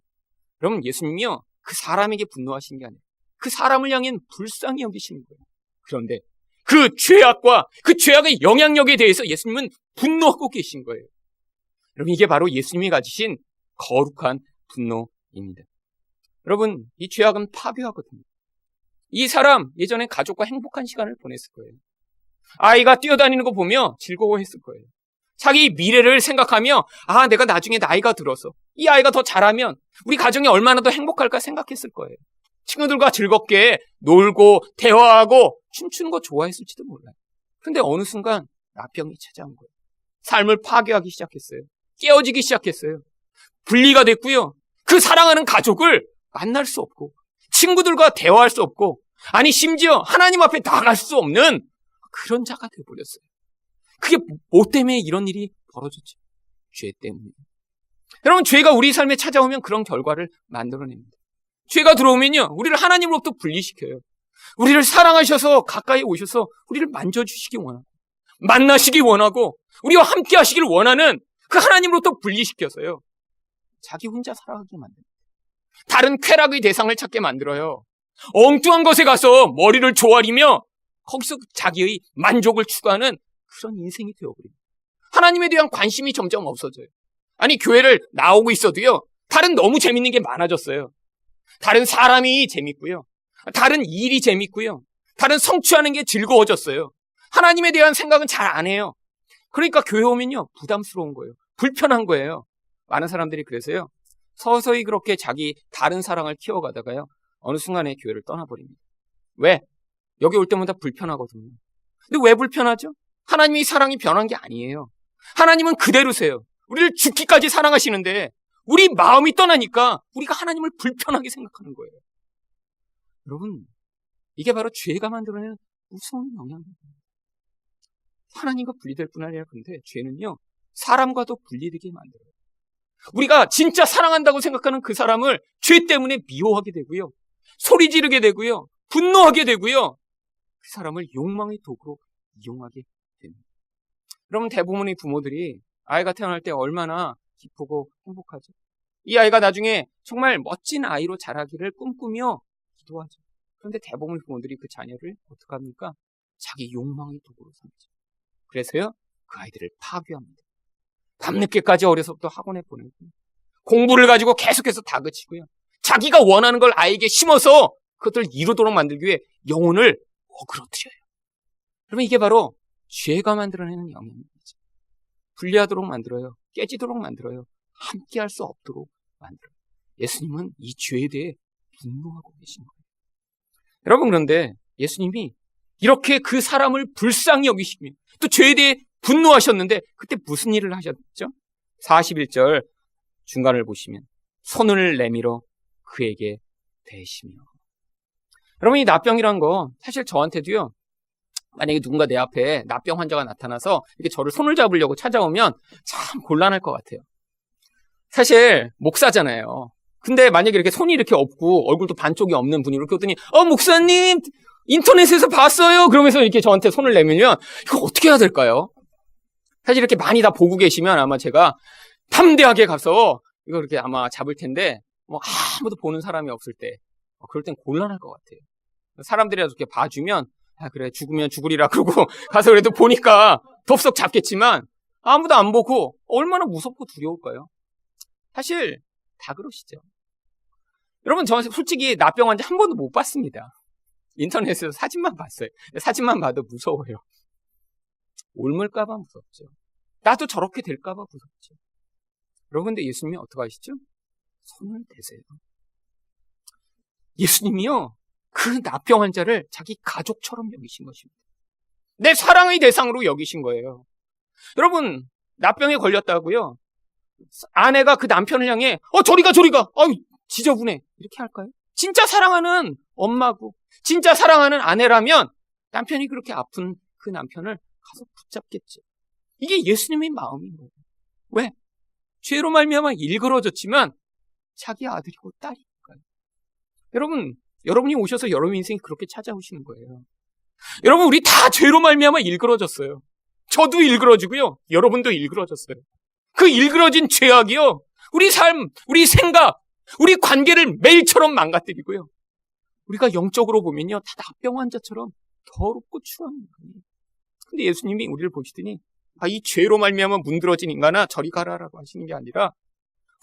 여러분, 예수님이요, 그 사람에게 분노하신 게 아니라 그 사람을 향해 불쌍히 여기시는 거예요. 그런데 그 죄악과 그 죄악의 영향력에 대해서 예수님은 분노하고 계신 거예요. 여러분, 이게 바로 예수님이 가지신 거룩한 분노입니다. 여러분, 이 죄악은 파괴하거든요. 이 사람 예전에 가족과 행복한 시간을 보냈을 거예요. 아이가 뛰어다니는 거 보며 즐거워했을 거예요. 자기 미래를 생각하며 내가 나중에 나이가 들어서 이 아이가 더 잘하면 우리 가정이 얼마나 더 행복할까 생각했을 거예요. 친구들과 즐겁게 놀고 대화하고 춤추는 거 좋아했을지도 몰라요. 그런데 어느 순간 나병이 찾아온 거예요. 삶을 파괴하기 시작했어요. 깨어지기 시작했어요. 분리가 됐고요. 그 사랑하는 가족을 만날 수 없고 친구들과 대화할 수 없고 심지어 하나님 앞에 나갈 수 없는 그런 자가 되어버렸어요. 그게 뭐 때문에 이런 일이 벌어졌죠? 죄 때문에. 여러분, 죄가 우리 삶에 찾아오면 그런 결과를 만들어냅니다. 죄가 들어오면요, 우리를 하나님으로부터 분리시켜요. 우리를 사랑하셔서 가까이 오셔서 우리를 만져주시기 원하고 만나시기 원하고 우리와 함께 하시길 원하는 그 하나님으로부터 분리시켜서요, 자기 혼자 살아가게 만듭니다. 다른 쾌락의 대상을 찾게 만들어요. 엉뚱한 것에 가서 머리를 조아리며 거기서 자기의 만족을 추구하는 그런 인생이 되어버립니다. 하나님에 대한 관심이 점점 없어져요. 교회를 나오고 있어도요, 다른 너무 재밌는 게 많아졌어요. 다른 사람이 재밌고요, 다른 일이 재밌고요, 다른 성취하는 게 즐거워졌어요. 하나님에 대한 생각은 잘 안 해요. 그러니까 교회 오면요, 부담스러운 거예요. 불편한 거예요. 많은 사람들이 그래서요, 서서히 그렇게 자기 다른 사랑을 키워가다가요, 어느 순간에 교회를 떠나버립니다. 왜? 여기 올 때마다 불편하거든요. 근데 왜 불편하죠? 하나님의 사랑이 변한 게 아니에요. 하나님은 그대로세요. 우리를 죽기까지 사랑하시는데 우리 마음이 떠나니까 우리가 하나님을 불편하게 생각하는 거예요. 여러분, 이게 바로 죄가 만들어내는 무서운 영향입니다. 하나님과 분리될 뿐 아니라 근데 죄는요, 사람과도 분리되게 만들어요. 우리가 진짜 사랑한다고 생각하는 그 사람을 죄 때문에 미워하게 되고요, 소리 지르게 되고요, 분노하게 되고요, 그 사람을 욕망의 도구로 이용하게 됩니다. 여러분, 대부분의 부모들이 아이가 태어날 때 얼마나 기쁘고 행복하죠. 이 아이가 나중에 정말 멋진 아이로 자라기를 꿈꾸며 기도하죠. 그런데 대부분의 부모들이 그 자녀를 어떻게 합니까? 자기 욕망의 도구로 삼죠. 그래서요, 그 아이들을 파괴합니다. 밤늦게까지 어려서부터 학원에 보내고 공부를 가지고 계속해서 다그치고요, 자기가 원하는 걸 아이에게 심어서 그것들을 이루도록 만들기 위해 영혼을 어그러뜨려요. 그러면 이게 바로 죄가 만들어내는 영향입니다. 분리하도록 만들어요. 깨지도록 만들어요. 함께할 수 없도록 만들어요. 예수님은 이 죄에 대해 분노하고 계신 거예요. 여러분, 그런데 예수님이 이렇게 그 사람을 불쌍히 여기시며 또 죄에 대해 분노하셨는데 그때 무슨 일을 하셨죠? 41절 중간을 보시면 손을 내밀어 그에게 대시며. 여러분, 이 납병이란 거 사실 저한테도요, 만약에 누군가 내 앞에 납병 환자가 나타나서 이렇게 저를 손을 잡으려고 찾아오면 참 곤란할 것 같아요. 사실 목사잖아요. 근데 만약에 이렇게 손이 이렇게 없고 얼굴도 반쪽이 없는 분이 이렇게 오더니 목사님 인터넷에서 봤어요 그러면서 이렇게 저한테 손을 내밀면 이거 어떻게 해야 될까요? 사실 이렇게 많이 다 보고 계시면 아마 제가 담대하게 가서 이거 이렇게 아마 잡을 텐데 아무도 보는 사람이 없을 때 그럴 땐 곤란할 것 같아요. 사람들이라도 이렇게 봐주면 그래 죽으면 죽으리라 그러고 가서 그래도 보니까 덥석 잡겠지만 아무도 안 보고 얼마나 무섭고 두려울까요? 사실 다 그러시죠. 여러분, 저 솔직히 납병 환자 한 번도 못 봤습니다. 인터넷에서 사진만 봤어요. 사진만 봐도 무서워요. 옮을까봐 무섭죠. 나도 저렇게 될까봐 무섭죠. 여러분, 근데 예수님이 어떻게 하시죠? 손을 대세요. 예수님이요, 그 납병 환자를 자기 가족처럼 여기신 것입니다. 내 사랑의 대상으로 여기신 거예요. 여러분, 납병에 걸렸다고요, 아내가 그 남편을 향해 저리 가 지저분해 이렇게 할까요? 진짜 사랑하는 엄마고 진짜 사랑하는 아내라면 남편이 그렇게 아픈 그 남편을 가서 붙잡겠죠. 이게 예수님의 마음인 거예요. 왜? 죄로 말미암아 일그러졌지만 자기 아들이고 딸이니까요. 여러분이 오셔서 여러분 인생이 그렇게 찾아오시는 거예요. 여러분, 우리 다 죄로 말미암아 일그러졌어요. 저도 일그러지고요, 여러분도 일그러졌어요. 그 일그러진 죄악이요, 우리 삶, 우리 생각, 우리 관계를 매일처럼 망가뜨리고요. 우리가 영적으로 보면요, 다 납병 환자처럼 더럽고 추한 인간이에요. 근데 예수님이 우리를 보시더니 이 죄로 말미암아 문드러진 인간아 저리 가라라고 하시는 게 아니라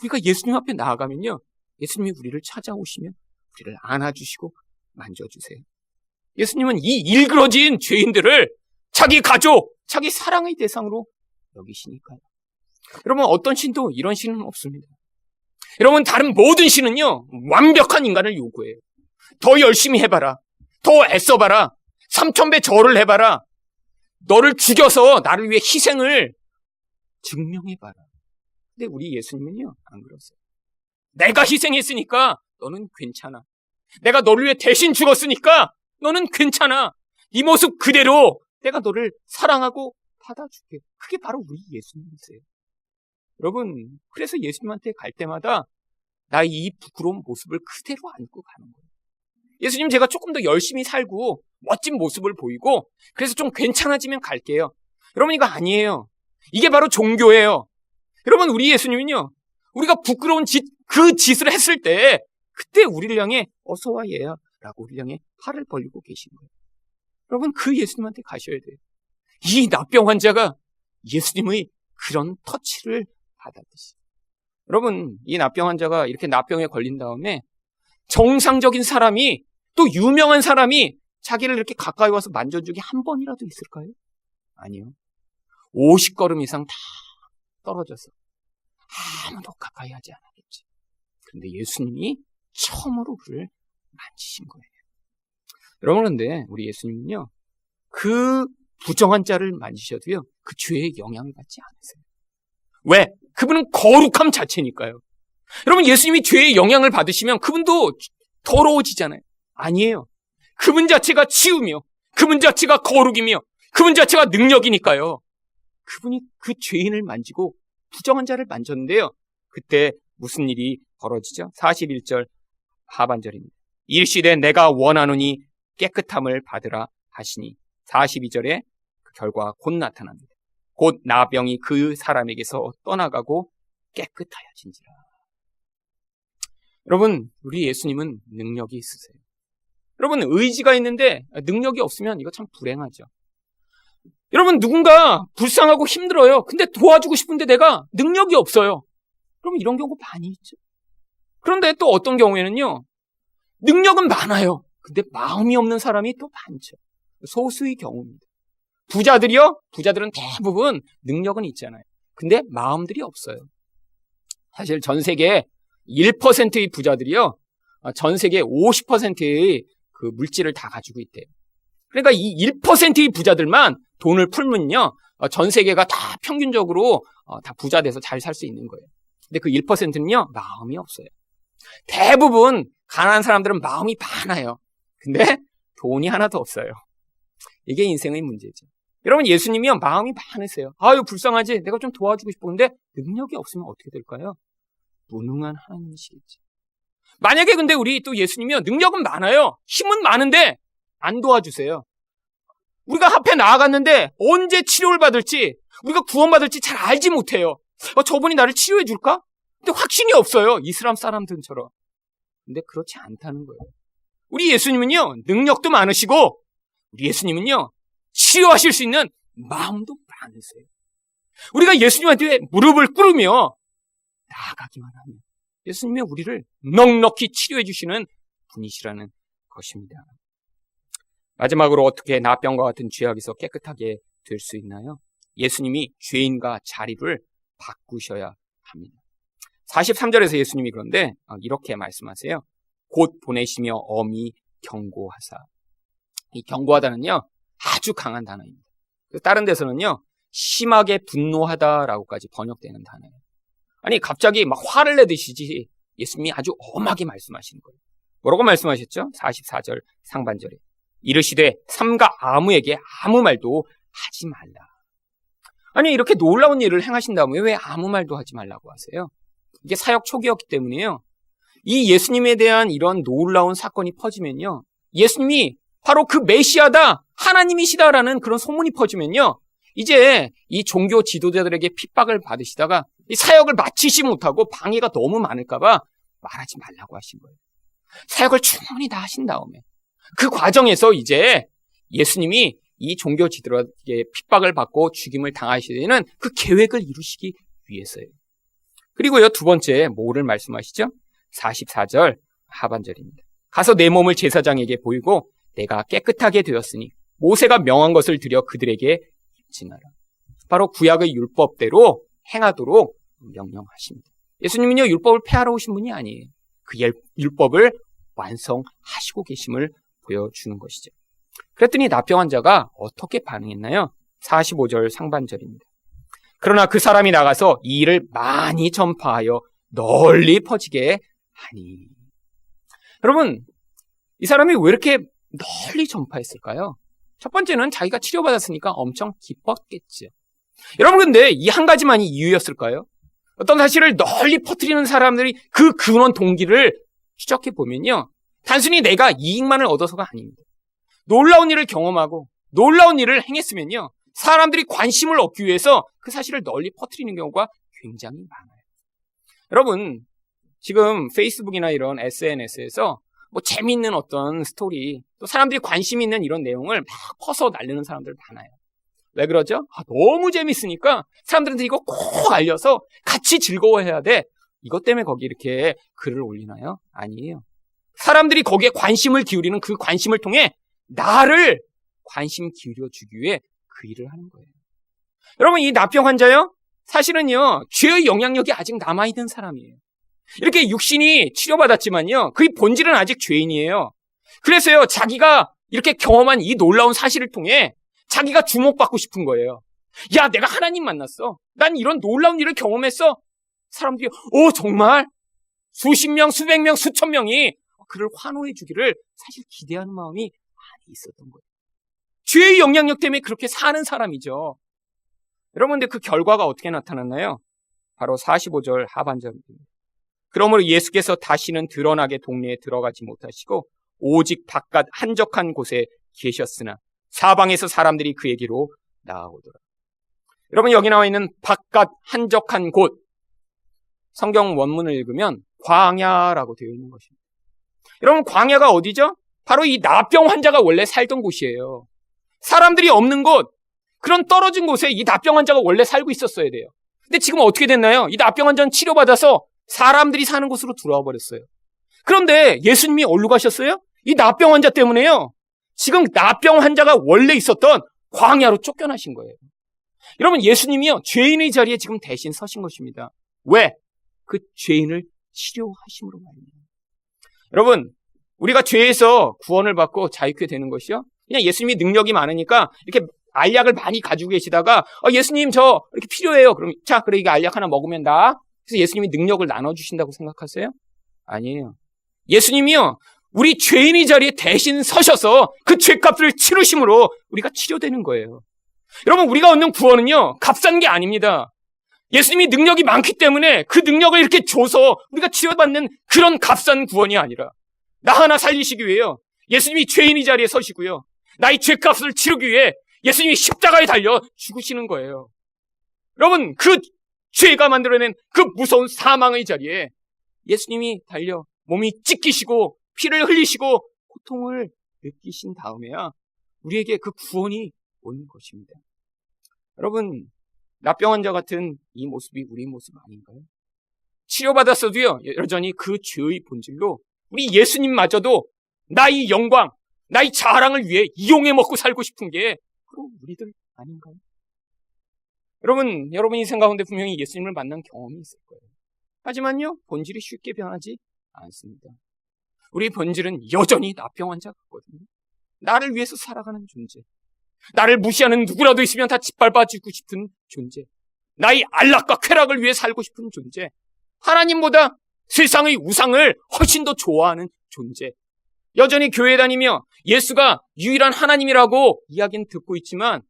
우리가 예수님 앞에 나아가면요, 예수님이 우리를 찾아오시면 우리를 안아주시고 만져주세요. 예수님은 이 일그러진 죄인들을 자기 가족, 자기 사랑의 대상으로 여기시니까요. 여러분, 어떤 신도 이런 신은 없습니다. 여러분, 다른 모든 신은요, 완벽한 인간을 요구해요. 더 열심히 해봐라. 더 애써봐라. 3000배 절을 해봐라. 너를 죽여서 나를 위해 희생을 증명해봐라. 근데 우리 예수님은요, 안 그러세요. 내가 희생했으니까 너는 괜찮아. 내가 너를 위해 대신 죽었으니까 너는 괜찮아. 이 모습 그대로 내가 너를 사랑하고 받아줄게. 그게 바로 우리 예수님이세요. 여러분, 그래서 예수님한테 갈 때마다 나의 이 부끄러운 모습을 그대로 안고 가는 거예요. 예수님, 제가 조금 더 열심히 살고 멋진 모습을 보이고 그래서 좀 괜찮아지면 갈게요. 여러분, 이거 아니에요. 이게 바로 종교예요. 여러분, 우리 예수님은요, 우리가 부끄러운 그 짓을 했을 때 그때 우리를 향해 어서와 얘야 라고 우리를 향해 팔을 벌리고 계신 거예요. 여러분, 그 예수님한테 가셔야 돼요. 이 납병 환자가 예수님의 그런 터치를 받았듯이. 여러분, 이 납병 환자가 이렇게 납병에 걸린 다음에 정상적인 사람이, 또 유명한 사람이 자기를 이렇게 가까이 와서 만져준 적이 한 번이라도 있을까요? 아니요. 50걸음 이상 다 떨어져서 아무도 가까이 하지 않았겠지. 그런데 예수님이 처음으로 그를 만지신 거예요. 여러분, 그런데 우리 예수님은요, 그 부정한 자를 만지셔도요, 그 죄에 영향을 받지 않으세요. 왜? 그분은 거룩함 자체니까요. 여러분, 예수님이 죄에 영향을 받으시면 그분도 더러워지잖아요. 아니에요. 그분 자체가 치우며, 그분 자체가 거룩이며, 그분 자체가 능력이니까요. 그분이 그 죄인을 만지고 부정한 자를 만졌는데요, 그때 무슨 일이 벌어지죠? 41절 하반절입니다. 일시되 내가 원하노니 깨끗함을 받으라 하시니, 42절에 그 결과 곧 나타납니다. 곧 나병이 그 사람에게서 떠나가고 깨끗하여진지라. 여러분, 우리 예수님은 능력이 있으세요. 여러분, 의지가 있는데 능력이 없으면 이거 참 불행하죠. 여러분, 누군가 불쌍하고 힘들어요. 근데 도와주고 싶은데 내가 능력이 없어요. 그럼 이런 경우 많이 있죠. 그런데 또 어떤 경우에는요, 능력은 많아요. 근데 마음이 없는 사람이 또 많죠. 소수의 경우입니다. 부자들은 대부분 능력은 있잖아요. 근데 마음들이 없어요. 사실 전 세계 1%의 부자들이요, 전 세계 50%의 그 물질을 다 가지고 있대요. 그러니까 이 1%의 부자들만 돈을 풀면요, 전 세계가 다 평균적으로 다 부자 돼서 잘 살 수 있는 거예요. 근데 그 1%는요, 마음이 없어요. 대부분 가난한 사람들은 마음이 많아요. 근데 돈이 하나도 없어요. 이게 인생의 문제죠. 여러분, 예수님이요, 마음이 많으세요. 아유, 불쌍하지? 내가 좀 도와주고 싶은데 능력이 없으면 어떻게 될까요? 무능한 하나님이시겠지. 만약에 근데 우리 또 예수님이요, 능력은 많아요. 힘은 많은데 안 도와주세요. 우리가 앞에 나아갔는데 언제 치료를 받을지, 우리가 구원받을지 잘 알지 못해요. 저분이 나를 치료해 줄까? 근데 확신이 없어요. 이슬람 사람들처럼. 근데 그렇지 않다는 거예요. 우리 예수님은요, 능력도 많으시고, 우리 예수님은요, 치료하실 수 있는 마음도 많으세요. 우리가 예수님한테 무릎을 꿇으며 나아가기만 하면 예수님이 우리를 넉넉히 치료해 주시는 분이시라는 것입니다. 마지막으로 어떻게 나병과 같은 죄악에서 깨끗하게 될 수 있나요? 예수님이 죄인과 자리를 바꾸셔야 합니다. 43절에서 예수님이 그런데 이렇게 말씀하세요. 곧 보내시며 엄히 경고하사. 이 경고하다는요, 아주 강한 단어입니다. 다른 데서는요, 심하게 분노하다라고까지 번역되는 단어예요. 아니, 갑자기 막 화를 내듯이 예수님이 아주 엄하게 말씀하시는 거예요. 뭐라고 말씀하셨죠? 44절 상반절에. 이르시되 삼가 아무에게 아무 말도 하지 말라. 아니, 이렇게 놀라운 일을 행하신 다음에 왜 아무 말도 하지 말라고 하세요? 이게 사역 초기였기 때문에요. 이 예수님에 대한 이런 놀라운 사건이 퍼지면요, 예수님이 바로 그 메시아다, 하나님이시다라는 그런 소문이 퍼지면요, 이제 이 종교 지도자들에게 핍박을 받으시다가 이 사역을 마치지 못하고 방해가 너무 많을까봐 말하지 말라고 하신 거예요. 사역을 충분히 다 하신 다음에 그 과정에서 이제 예수님이 이 종교 지도자에게 핍박을 받고 죽임을 당하시는 그 계획을 이루시기 위해서예요. 그리고요, 두 번째 뭐를 말씀하시죠? 44절 하반절입니다. 가서 내 몸을 제사장에게 보이고 내가 깨끗하게 되었으니 모세가 명한 것을 드려 그들에게 입증하라. 바로 구약의 율법대로 행하도록 명령하십니다. 예수님은요, 율법을 폐하러 오신 분이 아니에요. 그 율법을 완성하시고 계심을 보여주는 것이죠. 그랬더니 납병 환자가 어떻게 반응했나요? 45절 상반절입니다. 그러나 그 사람이 나가서 이 일을 많이 전파하여 널리 퍼지게 하니. 여러분, 이 사람이 왜 이렇게 널리 전파했을까요? 첫 번째는 자기가 치료받았으니까 엄청 기뻤겠죠. 여러분, 근데 이 한 가지만이 이유였을까요? 어떤 사실을 널리 퍼뜨리는 사람들이 그 근원 동기를 추적해 보면요, 단순히 내가 이익만을 얻어서가 아닙니다. 놀라운 일을 경험하고 놀라운 일을 행했으면요, 사람들이 관심을 얻기 위해서 그 사실을 널리 퍼뜨리는 경우가 굉장히 많아요. 여러분, 지금 페이스북이나 이런 SNS에서 뭐 재미있는 어떤 스토리, 또 사람들이 관심 있는 이런 내용을 막 퍼서 날리는 사람들 많아요. 왜 그러죠? 너무 재밌으니까 사람들한테 이거 꼭 알려서 같이 즐거워해야 돼. 이것 때문에 거기 이렇게 글을 올리나요? 아니에요. 사람들이 거기에 관심을 기울이는 그 관심을 통해 나를 관심 기울여주기 위해 그 일을 하는 거예요. 여러분, 이 납병 환자요, 사실은요, 죄의 영향력이 아직 남아있는 사람이에요. 이렇게 육신이 치료받았지만요, 그의 본질은 아직 죄인이에요. 그래서요, 자기가 이렇게 경험한 이 놀라운 사실을 통해 자기가 주목받고 싶은 거예요. 야, 내가 하나님 만났어. 난 이런 놀라운 일을 경험했어. 사람들이 정말 수십 명, 수백 명, 수천 명이 그를 환호해 주기를 사실 기대하는 마음이 많이 있었던 거예요. 죄의 영향력 때문에 그렇게 사는 사람이죠. 여러분, 근데 그 결과가 어떻게 나타났나요? 바로 45절 하반절입니다. 그러므로 예수께서 다시는 드러나게 동네에 들어가지 못하시고 오직 바깥 한적한 곳에 계셨으나 사방에서 사람들이 그에게로 나아오더라. 여러분, 여기 나와 있는 바깥 한적한 곳, 성경 원문을 읽으면 광야라고 되어 있는 것입니다. 여러분, 광야가 어디죠? 바로 이 납병 환자가 원래 살던 곳이에요. 사람들이 없는 곳, 그런 떨어진 곳에 이 납병 환자가 원래 살고 있었어야 돼요. 근데 지금 어떻게 됐나요? 이 납병 환자는 치료받아서 사람들이 사는 곳으로 들어와 버렸어요. 그런데 예수님이 어디로 가셨어요? 이 납병 환자 때문에요, 지금 납병 환자가 원래 있었던 광야로 쫓겨나신 거예요. 여러분, 예수님이요, 죄인의 자리에 지금 대신 서신 것입니다. 왜? 그 죄인을 치료하심으로 말입니다. 여러분, 우리가 죄에서 구원을 받고 자유케 되는 것이요, 그냥 예수님이 능력이 많으니까 이렇게 알약을 많이 가지고 계시다가 예수님 저 이렇게 필요해요. 그럼 자, 그래, 이거 알약 하나 먹으면 나. 그래서 예수님이 능력을 나눠주신다고 생각하세요? 아니에요. 예수님이요, 우리 죄인의 자리에 대신 서셔서 그 죄값을 치르심으로 우리가 치료되는 거예요. 여러분, 우리가 얻는 구원은요, 값싼 게 아닙니다. 예수님이 능력이 많기 때문에 그 능력을 이렇게 줘서 우리가 치료받는 그런 값싼 구원이 아니라, 나 하나 살리시기 위해요, 예수님이 죄인의 자리에 서시고요, 나의 죄값을 치르기 위해 예수님이 십자가에 달려 죽으시는 거예요. 여러분, 그 죄가 만들어낸 그 무서운 사망의 자리에 예수님이 달려 몸이 찢기시고 피를 흘리시고 고통을 느끼신 다음에야 우리에게 그 구원이 오는 것입니다. 여러분, 납병 환자 같은 이 모습이 우리 모습 아닌가요? 치료받았어도요, 여전히 그 죄의 본질로 우리 예수님마저도 나의 영광, 나의 자랑을 위해 이용해 먹고 살고 싶은 게 바로 우리들 아닌가요? 여러분 인생 가운데 분명히 예수님을 만난 경험이 있을 거예요. 하지만요, 본질이 쉽게 변하지 않습니다. 우리 본질은 여전히 납병 환자 같거든요. 나를 위해서 살아가는 존재, 나를 무시하는 누구라도 있으면 다 짓밟아주고 싶은 존재, 나의 안락과 쾌락을 위해 살고 싶은 존재, 하나님보다 세상의 우상을 훨씬 더 좋아하는 존재, 여전히 교회 다니며 예수가 유일한 하나님이라고 이야기는 듣고 있지만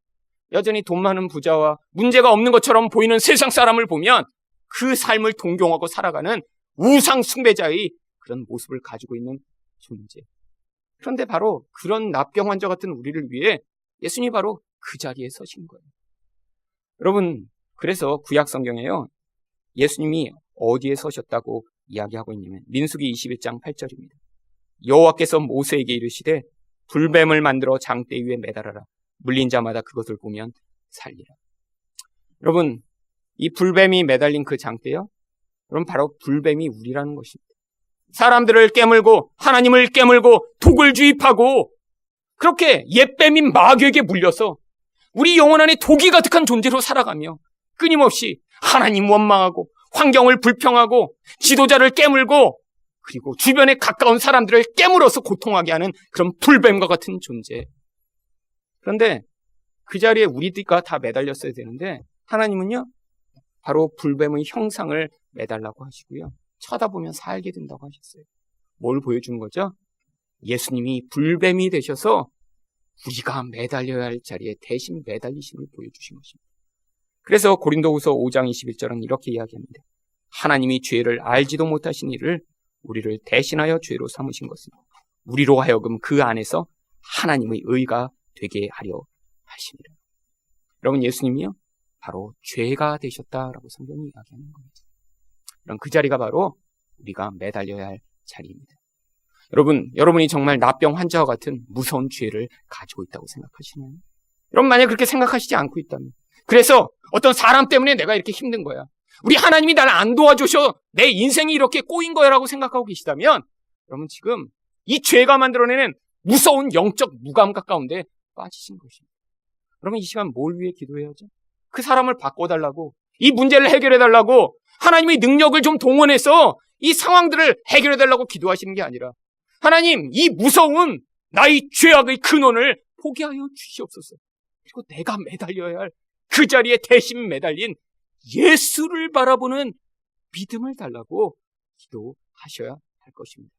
여전히 돈 많은 부자와 문제가 없는 것처럼 보이는 세상 사람을 보면 그 삶을 동경하고 살아가는 우상 숭배자의 그런 모습을 가지고 있는 존재. 그런데 바로 그런 납병 환자 같은 우리를 위해 예수님이 바로 그 자리에 서신 거예요. 여러분, 그래서 구약 성경에요, 예수님이 어디에 서셨다고 이야기하고 있냐면 민수기 21장 8절입니다. 여호와께서 모세에게 이르시되 불뱀을 만들어 장대 위에 매달아라. 물린 자마다 그것을 보면 살리라. 여러분, 이 불뱀이 매달린 그 장대요, 그럼 바로 불뱀이 우리라는 것입니다. 사람들을 깨물고 하나님을 깨물고 독을 주입하고 그렇게 옛뱀인 마귀에게 물려서 우리 영혼 안에 독이 가득한 존재로 살아가며 끊임없이 하나님 원망하고 환경을 불평하고 지도자를 깨물고 그리고 주변에 가까운 사람들을 깨물어서 고통하게 하는 그런 불뱀과 같은 존재. 그런데 그 자리에 우리가 다 매달렸어야 되는데 하나님은요, 바로 불뱀의 형상을 매달라고 하시고요, 쳐다보면 살게 된다고 하셨어요. 뭘 보여주는 거죠? 예수님이 불뱀이 되셔서 우리가 매달려야 할 자리에 대신 매달리심을 보여주신 것입니다. 그래서 고린도후서 5장 21절은 이렇게 이야기합니다. 하나님이 죄를 알지도 못하신 이를 우리를 대신하여 죄로 삼으신 것은 우리로 하여금 그 안에서 하나님의 의가 되게 하려 하십니다. 여러분, 예수님이요, 바로 죄가 되셨다라고 성경이 이야기하는 겁니다. 그럼 그 자리가 바로 우리가 매달려야 할 자리입니다. 여러분이 정말 나병 환자와 같은 무서운 죄를 가지고 있다고 생각하시나요? 여러분, 만약 그렇게 생각하시지 않고 있다면, 그래서 어떤 사람 때문에 내가 이렇게 힘든 거야, 우리 하나님이 나를 안 도와주셔 내 인생이 이렇게 꼬인 거야 라고 생각하고 계시다면, 여러분 지금 이 죄가 만들어내는 무서운 영적 무감각 가운데 빠지신 것입니다. 여러분, 이 시간 뭘 위해 기도해야죠? 그 사람을 바꿔달라고, 이 문제를 해결해달라고, 하나님의 능력을 좀 동원해서 이 상황들을 해결해달라고 기도하시는 게 아니라, 하나님, 이 무서운 나의 죄악의 근원을 포기하여 주시옵소서. 그리고 내가 매달려야 할 그 자리에 대신 매달린 예수를 바라보는 믿음을 달라고 기도하셔야 할 것입니다.